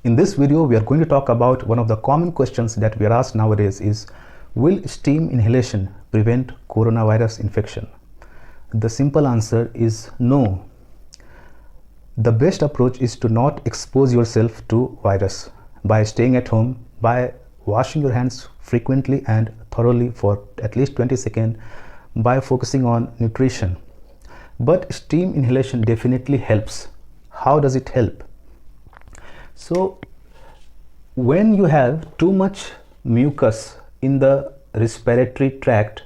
In this video, we are going to talk about one of the common questions that we are asked nowadays is, will steam inhalation prevent coronavirus infection? The simple answer is no. The best approach is to not expose yourself to virus by staying at home, by washing your hands frequently and thoroughly for at least 20 seconds, by focusing on nutrition. But steam inhalation definitely helps. How does it help? So when you have too much mucus in the respiratory tract,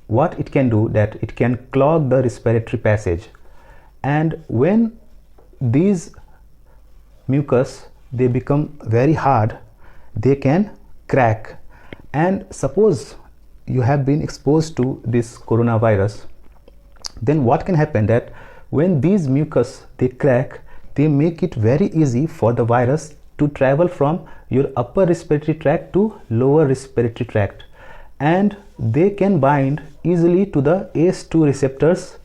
what it can do, that it can clog the respiratory passage, and when these mucus they become very hard, they can crack. And suppose you have been exposed to this coronavirus, then what can happen, that when these mucus they crack, they make it very easy for the virus to travel from your upper respiratory tract to lower respiratory tract, and they can bind easily to the ACE2 receptors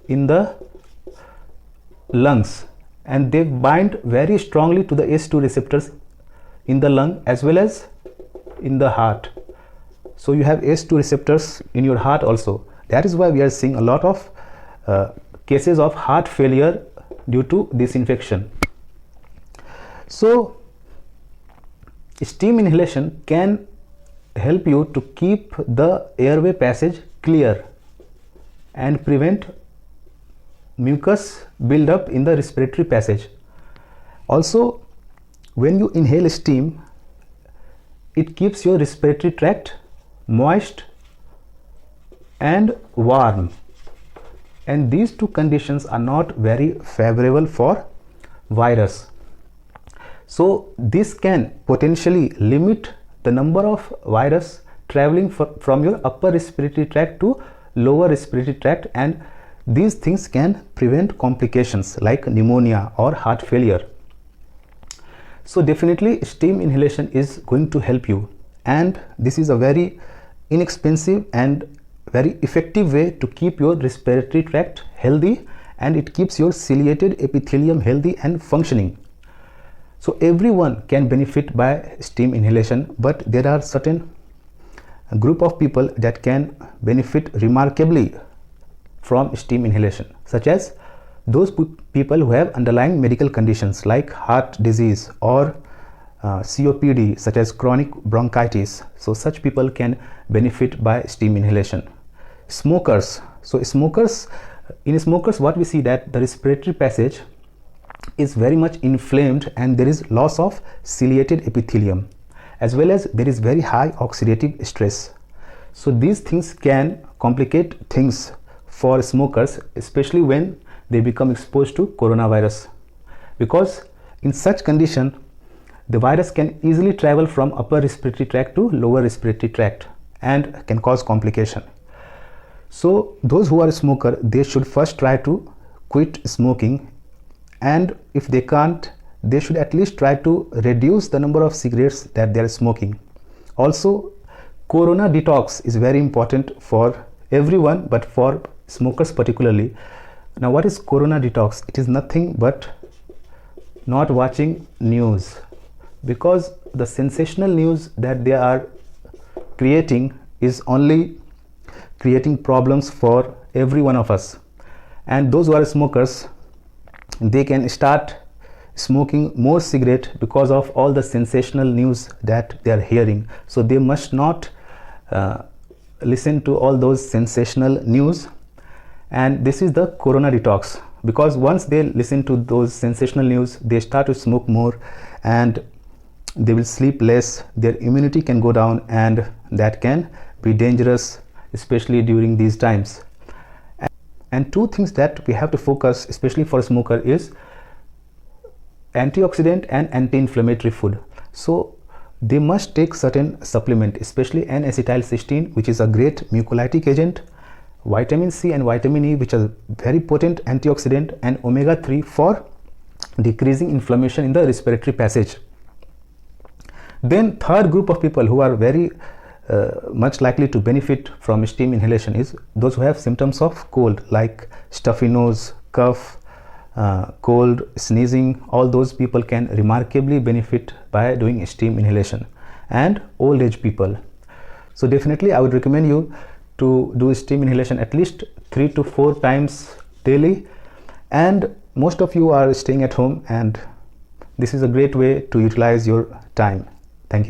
in the lungs, and they bind very strongly to the ACE2 receptors in the lung as well as in the heart. So you have ACE2 receptors in your heart also. That is why we are seeing a lot of cases of heart failure due to this infection. So steam inhalation can help you to keep the airway passage clear and prevent mucus build up in the respiratory passage. Also, when you inhale steam, it keeps your respiratory tract moist and warm, and these two conditions are not very favorable for virus. So this can potentially limit the number of virus traveling from your upper respiratory tract to lower respiratory tract, and these things can prevent complications like pneumonia or heart failure. So definitely steam inhalation is going to help you, and this is a very inexpensive and very effective way to keep your respiratory tract healthy, and it keeps your ciliated epithelium healthy and functioning. So everyone can benefit by steam inhalation, but there are certain group of people that can benefit remarkably from steam inhalation, such as those people who have underlying medical conditions like heart disease or COPD, such as chronic bronchitis. So such people can benefit by steam inhalation. Smokers. So in smokers, what we see, that the respiratory passage is very much inflamed and there is loss of ciliated epithelium, as well as there is very high oxidative stress. So these things can complicate things for smokers, especially when they become exposed to coronavirus, because in such condition the virus can easily travel from upper respiratory tract to lower respiratory tract and can cause complication. So those who are a smoker, they should first try to quit smoking, and if they can't, they should at least try to reduce the number of cigarettes that they are smoking. Also, corona detox is very important for everyone, but for smokers particularly. Now, what is corona detox? It is nothing but not watching news, because the sensational news that they are creating is only creating problems for every one of us. And those who are smokers, they can start smoking more cigarette because of all the sensational news that they are hearing. So they must not listen to all those sensational news, and this is the corona detox, because once they listen to those sensational news, they start to smoke more and they will sleep less, their immunity can go down, and that can be dangerous, especially during these times. And two things that we have to focus, especially for a smoker, is antioxidant and anti-inflammatory food. So they must take certain supplement, especially N-acetylcysteine, which is a great mucolytic agent, vitamin C and vitamin E, which are very potent antioxidant, and omega-3 for decreasing inflammation in the respiratory passage. Then third group of people who are very much likely to benefit from steam inhalation is those who have symptoms of cold, like stuffy nose, cough, cold, sneezing, all those people can remarkably benefit by doing steam inhalation, and old age people. So definitely I would recommend you to do steam inhalation at least 3 to 4 times daily. And most of you are staying at home, and this is a great way to utilize your time. Thank you.